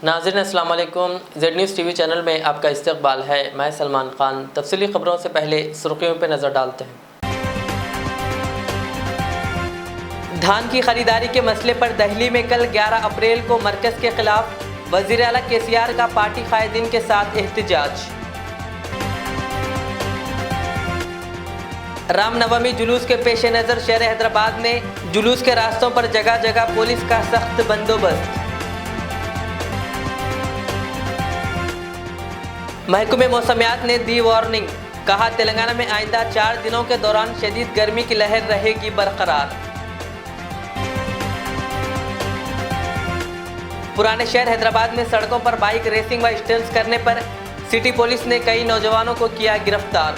नाज़रीन अस्सलाम वालेकुम। जेड न्यूज़ टीवी चैनल में आपका इस्तकबाल है। मैं सलमान खान। तफसीली खबरों से पहले सुर्खियों पर नज़र डालते हैं। धान की खरीदारी के मसले पर दिल्ली में कल 11 अप्रैल को मरकज़ के खिलाफ वज़ीर आला केसीआर का पार्टी कायदीन के साथ एहतजाज। रामनवमी जुलूस के पेश नज़र शहर हैदराबाद में जुलूस के रास्तों पर जगह जगह पुलिस का सख्त बंदोबस्त। महकमे मौसमियात ने दी वार्निंग, कहा तेलंगाना में आइंदा 4 दिनों के दौरान शदीद गर्मी की लहर रहेगी बरकरार। पुराने शहर हैदराबाद में सड़कों पर बाइक रेसिंग व स्टंट्स करने पर सिटी पुलिस ने कई नौजवानों को किया गिरफ्तार।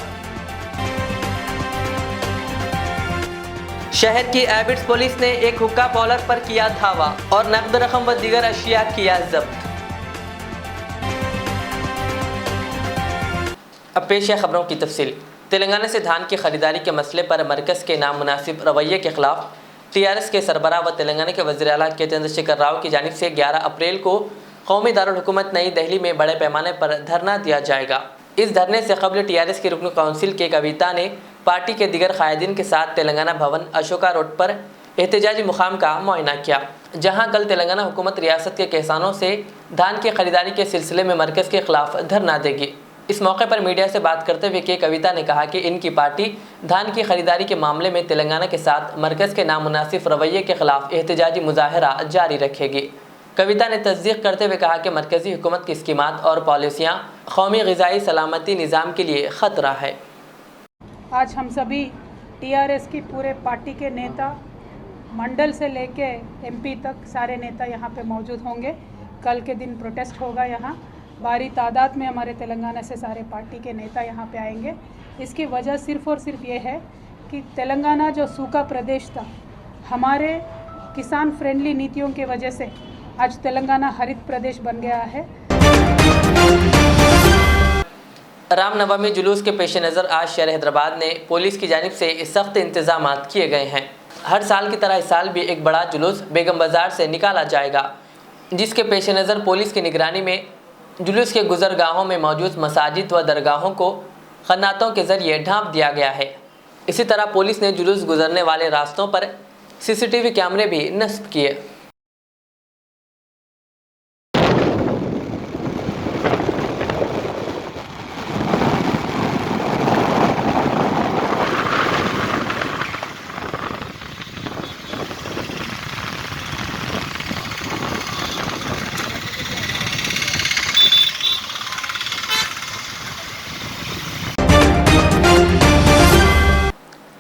शहर की एबिट्स पुलिस ने एक हुक्का पॉलर पर किया धावा और नकद रकम व दीगर अशिया किया जब्त। अब पेश है खबरों की तफसील। तेलंगाना से धान की खरीदारी के मसले पर मरकज़ के नामुनासिब रवैये के खिलाफ टीआरएस के सरबराह व तेलंगाना के वज़ीर आला के चंद्रशेखर राव की जानिब से 11 अप्रैल को कौमी दारुल हुकूमत नई दिल्ली में बड़े पैमाने पर धरना दिया जाएगा। इस धरने से कबल टीआरएस के रुकन काउंसिल के कविता ने पार्टी के दीगर कायदीन के साथ तेलंगाना भवन अशोका रोड पर एहतजाजी मुकाम का मुआयना किया, जहां कल तेलंगाना हुकूमत रियासत के किसानों से धान की खरीदारी के सिलसिले में मरकज़ के खिलाफ धरना देगी। इस मौके पर मीडिया से बात करते हुए के कविता ने कहा कि इनकी पार्टी धान की खरीदारी के मामले में तेलंगाना के साथ मरकज़ के नामुनासिब रवैये के खिलाफ एहतजाजी मुजाहरा जारी रखेगी। कविता ने तस्दीक करते हुए कहा कि मरकज़ी हुकूमत की स्कीमात और पॉलिसियाँ कौमी ग़िज़ाई सलामती निज़ाम के लिए ख़तरा है। आज हम सभी टीआरएस की पूरे पार्टी के नेता मंडल से लेके एमपी तक सारे नेता यहाँ पे मौजूद होंगे। कल के दिन प्रोटेस्ट होगा, यहाँ भारी तादाद में हमारे तेलंगाना से सारे पार्टी के नेता यहाँ पे आएंगे। इसकी वजह सिर्फ़ और सिर्फ ये है कि तेलंगाना जो सूखा प्रदेश था, हमारे किसान फ्रेंडली नीतियों की वजह से आज तेलंगाना हरित प्रदेश बन गया है। रामनवमी जुलूस के पेश नज़र आज शहर हैदराबाद में पुलिस की जानिब से सख्त इंतजाम किए गए हैं। हर साल की तरह इस साल भी एक बड़ा जुलूस बेगम बाज़ार से निकाला जाएगा, जिसके पेश नज़र पुलिस की निगरानी में जुलूस के गुजरगाहों में मौजूद मसाजिद व दरगाहों को खन्नातों के ज़रिए ढांप दिया गया है। इसी तरह पुलिस ने जुलूस गुजरने वाले रास्तों पर सीसीटीवी कैमरे भी नस्ब किए।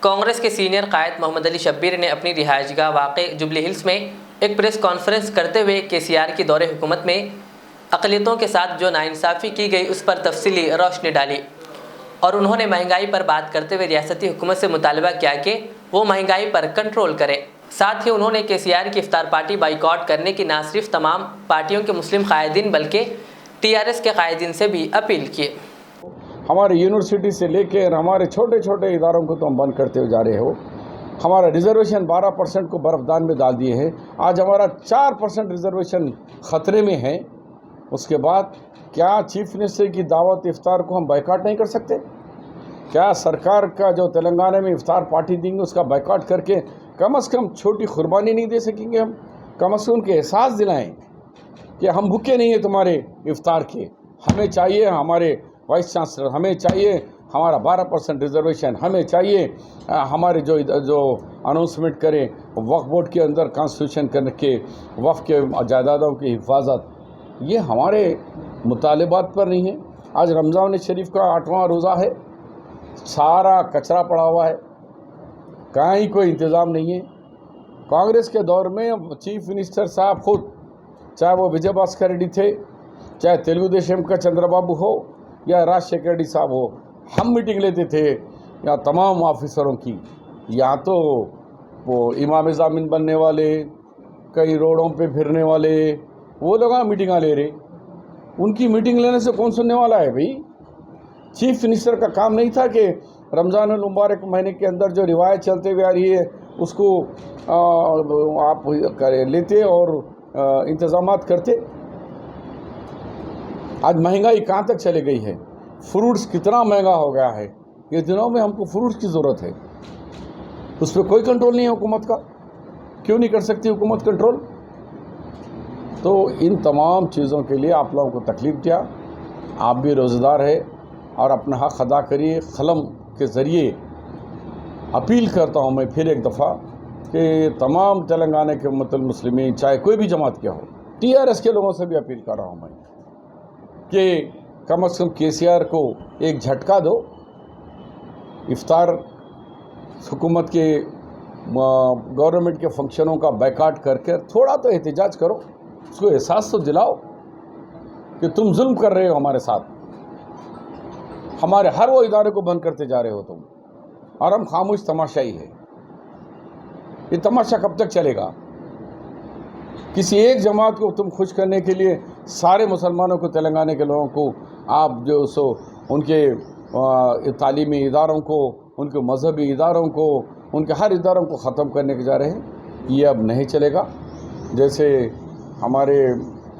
कांग्रेस के सीनियर कायद मोहम्मद अली शब्बीर ने अपनी रिहाइशगाह वाक़ जुबली हिल्स में एक प्रेस कॉन्फ्रेंस करते हुए केसीआर की दौरे हुकूमत में अक़लियतों के साथ जो नाइंसाफ़ी की गई उस पर तफसीली रोशनी डाली और उन्होंने महंगाई पर बात करते हुए रियासती हुकूमत से मुतालबा किया कि वो महंगाई पर कंट्रोल करे। साथ ही उन्होंने केसीआर की इफ्तार पार्टी बाइकआउट करने की न सिर्फ तमाम पार्टियों के मुस्लिम कायदीन बल्कि टीआरएस के कायदीन से भी अपील की। हमारे यूनिवर्सिटी से लेकर हमारे छोटे छोटे इदारों को तो हम बंद करते हुए जा रहे हो। हमारा रिजर्वेशन 12% को बर्फदान में डाल दिए हैं। आज हमारा 4% रिजर्वेशन ख़तरे में है। उसके बाद क्या चीफ मिनिस्टर की दावत इफ्तार को हम बाइकआउट नहीं कर सकते? क्या सरकार का जो तेलंगाना में इफ्तार पार्टी देंगे उसका बाइकआउट करके कम से कम छोटी कुर्बानी नहीं दे सकेंगे? हम कम से कम उनके एहसास दिलाएं कि हम भूखे नहीं हैं तुम्हारे इफ्तार के। हमें चाहिए हमारे वाइस चांसलर, हमें चाहिए हमारा 12% रिजर्वेशन, हमें चाहिए हमारे जो अनाउंसमेंट करें वक्फ बोर्ड के अंदर कॉन्स्टिट्यूशन करने के वक्फ के जायदादों की हिफाजत। ये हमारे मुतालिबात पर नहीं है। आज रमज़ान शरीफ का 8वां रोज़ा है, सारा कचरा पड़ा हुआ है, कहीं कोई इंतज़ाम नहीं है। कांग्रेस के दौर में चीफ मिनिस्टर साहब खुद, चाहे वो विजय भास्कर रेड्डी थे, चाहे तेलुगु देशम का चंद्रबाबू हो या राजशेखर रेड्डी साहब हो, हम मीटिंग लेते थे या तमाम ऑफिसरों की। या तो वो इमाम ज़ामिन बनने वाले, कई रोडों पे फिरने वाले, वो लोग मीटिंगां ले रहे। उनकी मीटिंग लेने से कौन सुनने वाला है भाई? चीफ मिनिस्टर का काम नहीं था कि रमज़ान मुबारक महीने के अंदर जो रिवायत चलते हुए आ रही है उसको आप लेते और इंतज़ामात करते। आज महंगाई कहाँ तक चली गई है, फ्रूट्स कितना महंगा हो गया है। ये दिनों में हमको फ्रूट्स की ज़रूरत है, उस पर कोई कंट्रोल नहीं है हुकूमत का। क्यों नहीं कर सकती हुकूमत कंट्रोल? तो इन तमाम चीज़ों के लिए आप लोगों को तकलीफ़ दिया। आप भी रोज़ेदार है और अपना हक़ अदा करिए। कलम के ज़रिए अपील करता हूँ मैं फिर एक दफ़ा कि तमाम तेलंगाना के उम्मतुल मुस्लिमीन, चाहे कोई भी जमात के हो, TRS के लोगों से भी अपील कर रहा हूँ मैं कि कम से कम KCR को एक झटका दो। इफ्तार हुकूमत के गवर्नमेंट के फंक्शनों का बैकाट करके थोड़ा तो एहतजाज करो, उसको एहसास तो दिलाओ कि तुम जुल्म कर रहे हो हमारे साथ, हमारे हर वो इदारे को बंद करते जा रहे हो तुम, और हम खामोश तमाशाई है। ये तमाशा कब तक चलेगा? किसी एक जमात को तुम खुश करने के लिए सारे मुसलमानों को, तेलंगाना के लोगों को आप जो सो उनके तालीमी इदारों को, उनके मजहबी इदारों को, उनके हर इदारों को ख़त्म करने के जा रहे हैं। ये अब नहीं चलेगा। जैसे हमारे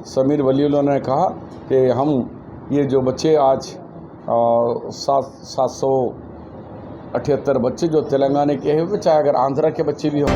समीर वलीउल्लाह ने कहा कि हम ये जो बच्चे आज 778 बच्चे जो तेलंगाना के हैं, चाहे अगर आंध्रा के बच्चे भी हों।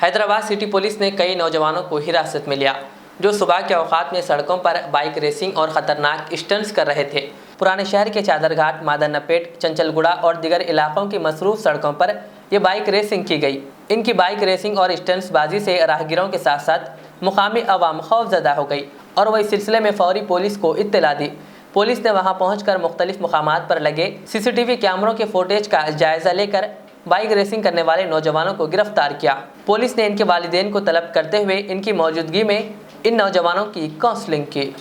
हैदराबाद सिटी पुलिस ने कई नौजवानों को हिरासत में लिया जो सुबह के औकात में सड़कों पर बाइक रेसिंग और ख़तरनाक स्टंट्स कर रहे थे। पुराने शहर के चादरघाट, मादनपेट, चंचलगुड़ा और दीगर इलाकों की मसरूफ सड़कों पर ये बाइक रेसिंग की गई। इनकी बाइक रेसिंग और स्टंट्सबाजी से राहगीरों के साथ साथ मुकामी अवाम खौफजदा हो गई और वही सिलसिले में फौरी पुलिस को इत्तला दी। पुलिस ने वहां पहुंचकर मुख्तलिफ मुकामात पर लगे CCTV कैमरों के फुटेज का जायजा लेकर बाइक रेसिंग करने वाले नौजवानों को गिरफ्तार किया। पुलिस ने इनके वालिदैन को तलब करते हुए इनकी मौजूदगी में इन नौजवानों की काउंसलिंग की।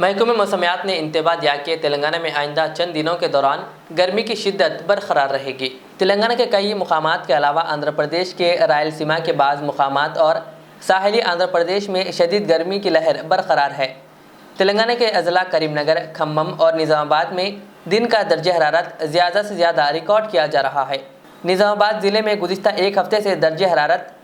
महकमे मौसमियात ने इंतबा दिया कि तेलंगाना में आइंदा चंद दिनों के दौरान गर्मी की शिद्दत बरकरार रहेगी। तेलंगाना के कई मुकामात के अलावा आंध्र प्रदेश के रायलसीमा के बाज़ मुकामात और साहिली आंध्र प्रदेश में शदीद गर्मी की लहर बरकरार है। तेलंगाना के अजला करीमनगर, खम्मम और निज़ामाबाद में दिन का दर्जा हरारत ज़्यादा से ज़्यादा रिकॉर्ड किया जा रहा है। निज़ामाबाद ज़िले में गुज़िश्ता एक हफ्ते से दर्जा हरारत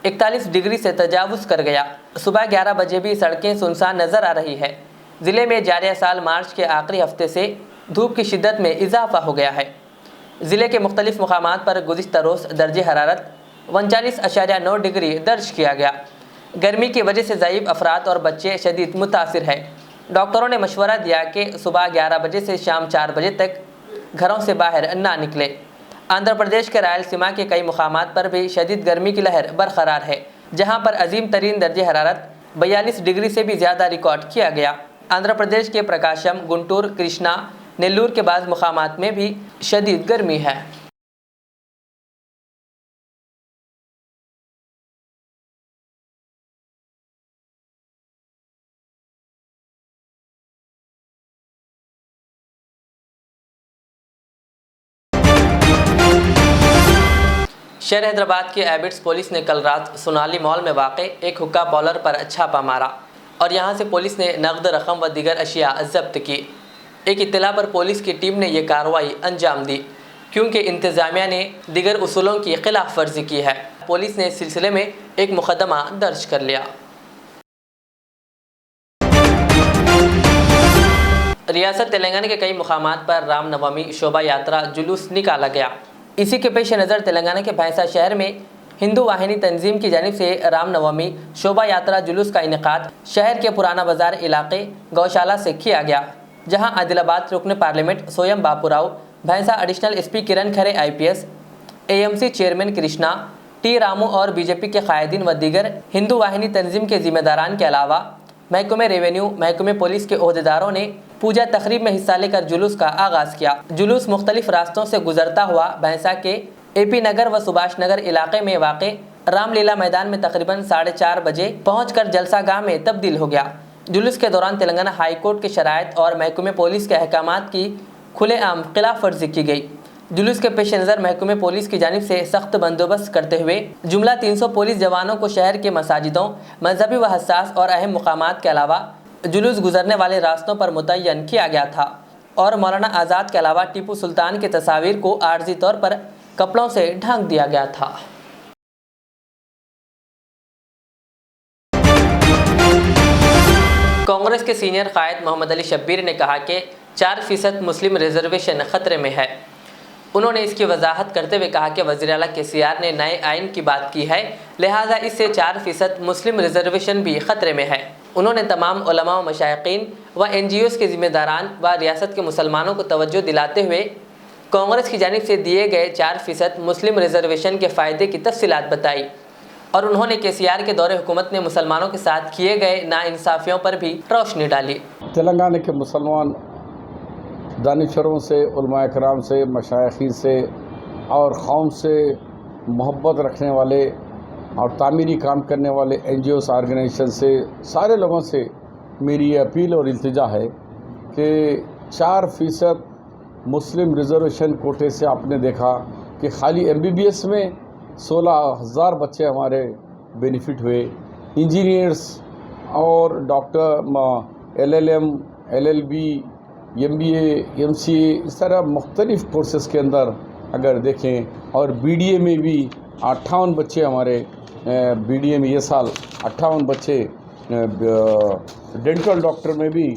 41 डिग्री से तजावुज़ कर गया। सुबह 11 बजे भी सड़कें सुनसान नज़र आ रही है। ज़िले में जारिया साल मार्च के आखिरी हफ्ते से धूप की शिद्दत में इजाफा हो गया है। ज़िले के मुख्तलिफ मुकामात पर गुज़िश्ता रोज़ दर्जे हरारत 39.9 डिग्री दर्ज किया गया। गर्मी की वजह से ज़ईफ़ अफराद और बच्चे शदीद मुतासिर हैं। डॉक्टरों ने मशवरा दिया कि सुबह 11 बजे से शाम 4 बजे तक घरों से बाहर ना निकले। आंध्र प्रदेश के रायलसीमा के कई मुकामात पर भी शदीद गर्मी की लहर बरकरार है, जहाँ पर अजीम तरीन दर्जे हरारत 42 डिग्री से भी ज़्यादा रिकॉर्ड किया गया। आंध्र प्रदेश के प्रकाशम, गुंटूर, कृष्णा, नेल्लूर के बाज़ मुकामात में भी शदीद गर्मी है। शहर हैदराबाद की एबिट्स पुलिस ने कल रात सोनाली मॉल में वाक़े एक हुक्का पार्लर पर छापा मारा और यहां से पुलिस ने नकद रकम व दीगर अशिया जब्त की। एक इत्तला पर पुलिस की टीम ने यह कार्रवाई अंजाम दी क्योंकि इंतज़ामिया ने दीगर उसूलों की खिलाफ वर्जी की है। पुलिस ने इस सिलसिले में एक मुकदमा दर्ज कर लिया। रियासत तेलंगाना के कई मुकामात पर रामनवमी शोभा यात्रा जुलूस निकाला गया। इसी के पेश नज़र तेलंगाना के भैंसा शहर में हिंदू वाहिनी तंजीम की जानिब से रामनवमी शोभा यात्रा जुलूस का इनेकाद शहर के पुराना बाजार इलाके गौशाला से किया गया, जहां आदिलाबाद रुकन पार्लियामेंट सोयम बापूराव, भैंसा एडिशनल एसपी किरण खरे IPS, AMC chairman Krishna T Ramu और बीजेपी के कायदीन व दीगर हिंदू वाहिनी तंजीम के जिम्मेदारान के अलावा महकमे रेवेन्यू, महकमे पुलिस के ओहदेदारों ने पूजा तकरीब में हिस्सा लेकर जुलूस का आगाज़ किया। जुलूस मुख्तलिफ रास्तों से गुजरता हुआ भैंसा के AP नगर व सुभाष नगर इलाके में वाक़े रामलीला मैदान में तकरीबन 4:30 बजे पहुंचकर जलसा गाह में तब्दील हो गया। जुलूस के दौरान तेलंगाना हाई कोर्ट के शराइत और महकमे पुलिस के अहकामात की खुलेआम खिलाफ वर्जी की गई। जुलूस के पेश नज़र महकमे पुलिस की जानिब से सख्त बंदोबस्त करते हुए जुमला 300 पुलिस जवानों को शहर के मसाजिदों, मजहबी व हसास और अहम मुकामात के अलावा जुलूस गुजरने वाले रास्तों पर मुतय्यन किया गया था और मौलाना आज़ाद के अलावा टीपू सुल्तान की तस्वीर को आर्जी तौर पर कपड़ों से ढक दिया गया था। कांग्रेस के सीनियर कायद मोहम्मद अली शब्बीर ने कहा कि 4% मुस्लिम रिजर्वेशन खतरे में है। उन्होंने इसकी वजाहत करते हुए कहा कि वज़ीर-ए-आला KCR ने नए आइन की बात की है, लिहाजा इससे 4% मुस्लिम रिजर्वेशन भी खतरे में है। उन्होंने तमाम उलमा व मशाइखीन व NGOs के जिम्मेदारान व रियासत के मुसलमानों को तवज्जो दिलाते हुए कांग्रेस की जानिब से दिए गए 4% मुस्लिम रिजर्वेशन के फ़ायदे की तफसीलात बताई और उन्होंने KCR के दौरे हुकूमत में मुसलमानों के साथ किए गए नाइंसाफ़ियों पर भी रोशनी डाली। तेलंगाना के मुसलमान दानिशरों से, उलमा कराम से, मशाइखीन से और कौम से मोहब्बत रखने वाले और तामीरी काम करने वाले NGOs ऑर्गेनाइजेशन से सारे लोगों से मेरी ये अपील और इल्तिजा है कि 4% मुस्लिम रिजर्वेशन कोटे से आपने देखा कि खाली MBBS में 16,000 बच्चे हमारे बेनिफिट हुए। इंजीनियर्स और doctor LLM, LLB, MBA, MCA इस तरह मुख्तलिफ़ कोर्सेज़ के अंदर अगर देखें और BDA में भी 58 बच्चे हमारे BDA में ये साल 58 बच्चे, डेंटल डॉक्टर में भी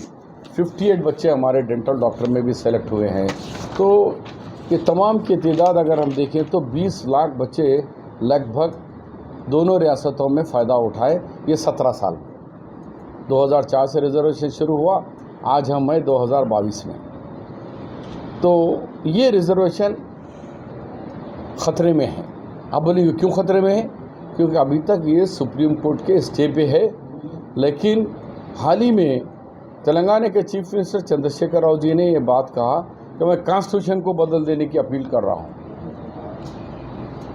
58 बच्चे हमारे डेंटल डॉक्टर में भी सेलेक्ट हुए हैं। तो ये तमाम की तादाद अगर हम देखें तो 20 लाख बच्चे लगभग दोनों रियासतों में फ़ायदा उठाए। ये 17 साल 2004 से रिजर्वेशन शुरू हुआ, आज हम हैं 2022 में। तो ये रिजर्वेशन ख़तरे में है। अब बोलिए क्यों ख़तरे में है? क्योंकि अभी तक ये सुप्रीम कोर्ट के स्टे पे है, लेकिन हाल ही में तेलंगाना के चीफ मिनिस्टर चंद्रशेखर राव जी ने ये बात कहा कि मैं कॉन्स्टिट्यूशन को बदल देने की अपील कर रहा हूँ।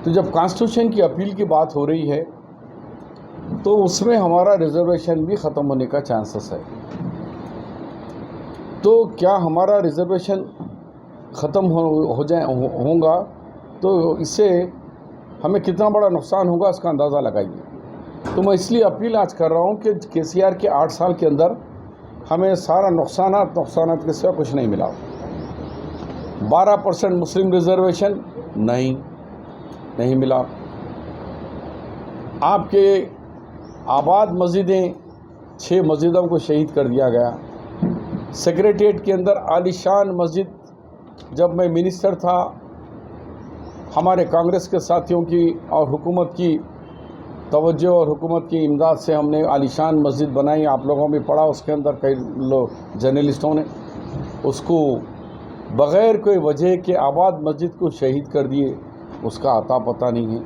तो जब कॉन्स्टिट्यूशन की अपील की बात हो रही है तो उसमें हमारा रिजर्वेशन भी ख़त्म होने का चांसेस है। तो क्या हमारा रिजर्वेशन ख़त्म होगा तो इससे हमें कितना बड़ा नुकसान होगा इसका अंदाज़ा लगाइए। तो मैं इसलिए अपील आज कर रहा हूँ कि KCR के 8 साल के अंदर हमें सारा नुकसानात के सिवा कुछ नहीं मिला। 12% मुस्लिम रिजर्वेशन नहीं मिला। आपके आबाद मस्जिदें 6 मस्जिदों को शहीद कर दिया गया। सेक्रेटेरिएट के अंदर आलीशान मस्जिद, जब मैं मिनिस्टर था, हमारे कांग्रेस के साथियों की और हुकूमत की तवज्जो और हुकूमत की इमदाद से हमने आलीशान मस्जिद बनाई। आप लोगों ने पढ़ा, उसके अंदर कई लोग जर्नलिस्टों ने उसको बग़ैर कोई वजह के आबाद मस्जिद को शहीद कर दिए, उसका अता पता नहीं है।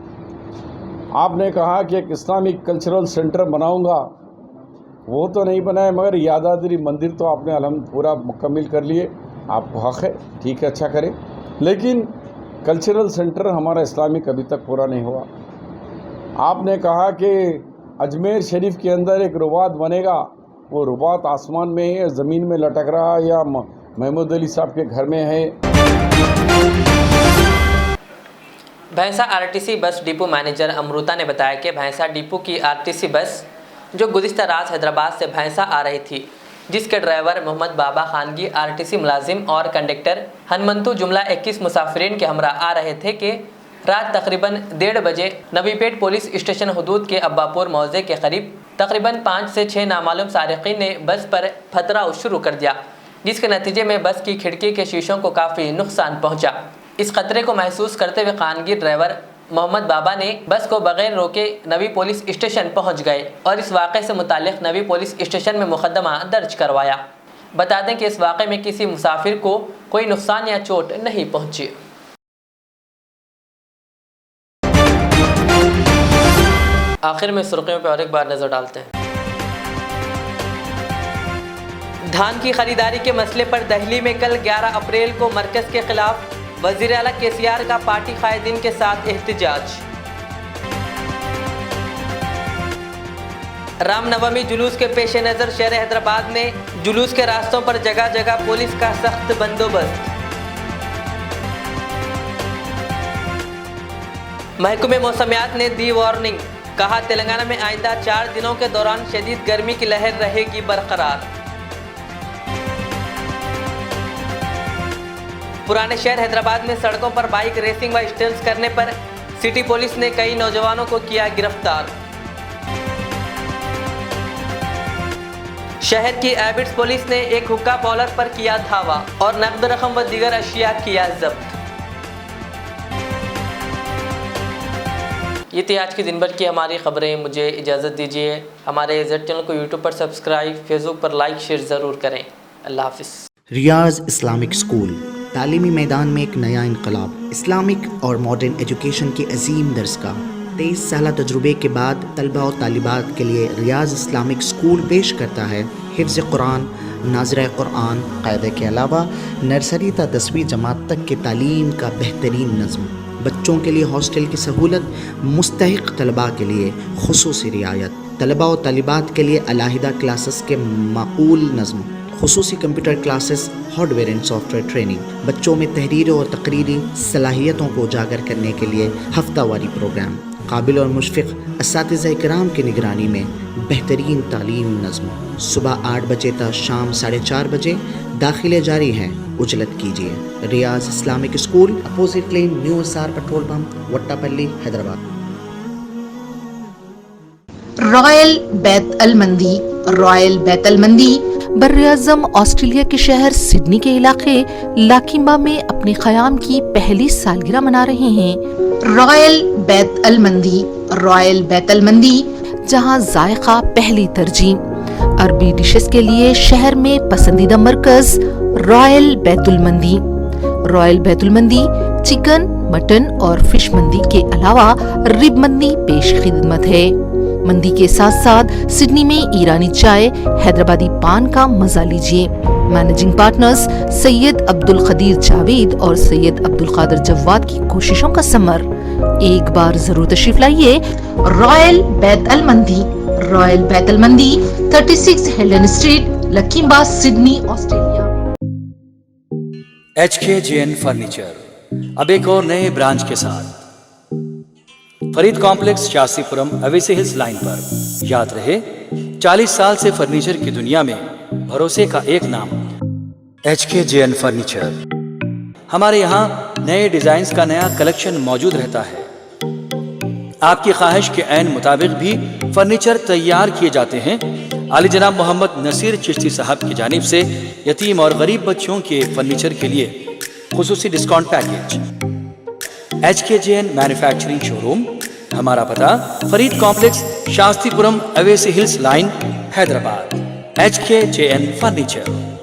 आपने कहा कि एक इस्लामिक कल्चरल सेंटर बनाऊंगा, वो तो नहीं बनाए, मगर यादाद्री मंदिर तो आपने अलहम्द पूरा मुकम्मिल कर लिए। आपको हक़ है, ठीक है, अच्छा करें, लेकिन कल्चरल सेंटर हमारा इस्लामिक अभी तक पूरा नहीं हुआ। आपने कहा कि अजमेर शरीफ के अंदर एक रुबात बनेगा, वो रुबात आसमान में है, ज़मीन में लटक रहा है या महमूद अली साहब के घर में है। भैंसा RTC bus depot manager Amrita ने बताया कि भैंसा डिपो की आरटीसी बस जो गुज़िश्ता रात हैदराबाद से भैंसा आ रही थी, जिसके ड्राइवर मोहम्मद बाबा खानगी आरटीसी मुलाजिम और कंडक्टर हनुमंतु जुमला 21 मुसाफिरीन के हमरा आ रहे थे कि रात तकरीबन 1:30 बजे नवीपेट पुलिस स्टेशन हदूद के अब्बापुर मौजे के करीब तकरीबन 5 से 6 नामालूम सारिकीन ने बस पर पथराव शुरू कर दिया, जिसके नतीजे में बस की खिड़की के शीशों को काफ़ी नुकसान पहुंचा। इस खतरे को महसूस करते हुए खानगी ड्राइवर मोहम्मद बाबा ने बस को बगैर रोके नवी पुलिस स्टेशन पहुंच गए और इस वाक़े से मुतालिक नवी पुलिस स्टेशन में मुकदमा दर्ज करवाया। बता दें कि इस वाक़े में किसी मुसाफिर को कोई नुकसान या चोट नहीं पहुंची। आखिर में सुर्खियों पर और एक बार नजर डालते हैं। धान की खरीदारी के मसले पर दिल्ली में कल 11 अप्रैल को मरकज़ के खिलाफ वज़ीर आला केसीआर का पार्टी कायदीन के साथ एहतजाज। रामनवमी जुलूस के पेश नज़र शहर हैदराबाद में जुलूस के रास्तों पर जगह जगह पुलिस का सख्त बंदोबस्त। महकमे मौसमियात ने दी वार्निंग, कहा तेलंगाना में आइंदा 4 दिनों के दौरान शदीद गर्मी की लहर रहेगी बरकरार। पुराने शहर हैदराबाद में सड़कों पर बाइक रेसिंग व स्टंट्स करने पर सिटी पुलिस ने कई नौजवानों को किया गिरफ्तार। शहर की एबिट्स पुलिस ने एक हुक्का पार्लर पर किया धावा और नकद रकम व दीगर अशिया किया जब्त। ये थी आज की दिन भर की हमारी खबरें। मुझे इजाज़त दीजिए। हमारे जेड चैनल को यूट्यूब पर सब्सक्राइब, फेसबुक पर लाइक शेयर ज़रूर करें। अल्लाह हाफिज़। रियाज इस्लामिक स्कूल तालीमी मैदान में एक नया इनकलाब। इस्लामिक और मॉडर्न एजुकेशन की अजीम दरसगाह। 23 साल तजुर्बे के बाद तलबा और तालिबात के लिए रियाज इस्लामिक स्कूल पेश करता है हिफ्ज़ कुरान, नाज़िरा कुरान क़ायदे के अलावा नर्सरी ta 10वीं जमात तक की तालीम का बेहतरीन नज़्म। बच्चों के लिए हॉस्टल की सहूलत, मुस्तहिक़ तलबा के लिए खुसूसी रियायत, तलबा और तालिबात के लिए अलहदा क्लासेस के माकूल नज़्म, खुसूसी computer classes, hardware and software training, बच्चों में तहरीर और तकरीरी सलाहियतों को उजागर करने के लिए हफ्तावारी प्रोग्राम, काबिल और मुशफ़िक़ असातिज़ा इकराम की निगरानी में बेहतरीन तालीम नज़्म। सुबह 8 बजे तक शाम 4:30 बजे दाखिले जारी हैं। उजलत कीजिए। Riyaz Islamic school, opposite lane, new SR petrol pump, Vattepally, Hyderabad. Royal Bait अल मंदी। रॉयल बैत अल मंदी बर्र-ए-आज़म ऑस्ट्रेलिया के शहर सिडनी के इलाके लाकिम्बा में अपने क़याम की पहली सालगिरह मना रहे हैं। रॉयल बैत अल मंदी। रॉयल बैत अल मंदी जहां जायका पहली तरजीह। अरबी डिशेस के लिए शहर में पसंदीदा मरकज रॉयल बैतुल मंदी। रॉयल बैतुल मंदी चिकन, मटन और फिश मंदी के अलावा रिब मंदी पेश खिदमत है। मंदी के साथ साथ सिडनी में ईरानी चाय, हैदराबादी पान का मजा लीजिए। मैनेजिंग पार्टनर्स सैयद अब्दुल कदीर जावेद और सैयद अब्दुल कादिर जवाद की कोशिशों का समर। एक बार जरूर तशरीफ लाइए। रॉयल बैत अल मंदी। रॉयल बैत अल Mandi 36 Haldon Street, Lakemba, Sydney, Australia. HKJN furniture अब एक और नए ब्रांच के साथ Farid Complex, Shastripuram, Owaisi Hills Line पर। याद रहे, 40 साल से फर्नीचर की दुनिया में भरोसे का एक नाम HKJN फर्नीचर। हमारे यहाँ नए डिजाइन्स का नया कलेक्शन मौजूद रहता है। आपकी ख्वाहिश के ऐन मुताबिक भी फर्नीचर तैयार किए जाते हैं। आली जनाब मोहम्मद नसीर चिश्ती साहब की जानिब से यतीम और गरीब बच्चों के फर्नीचर के लिए खुसूसी discount package. HKJN manufacturing showroom, हमारा पता Farid Complex, Shastripuram, Owaisi Hills Line, Hyderabad. HKJN furniture.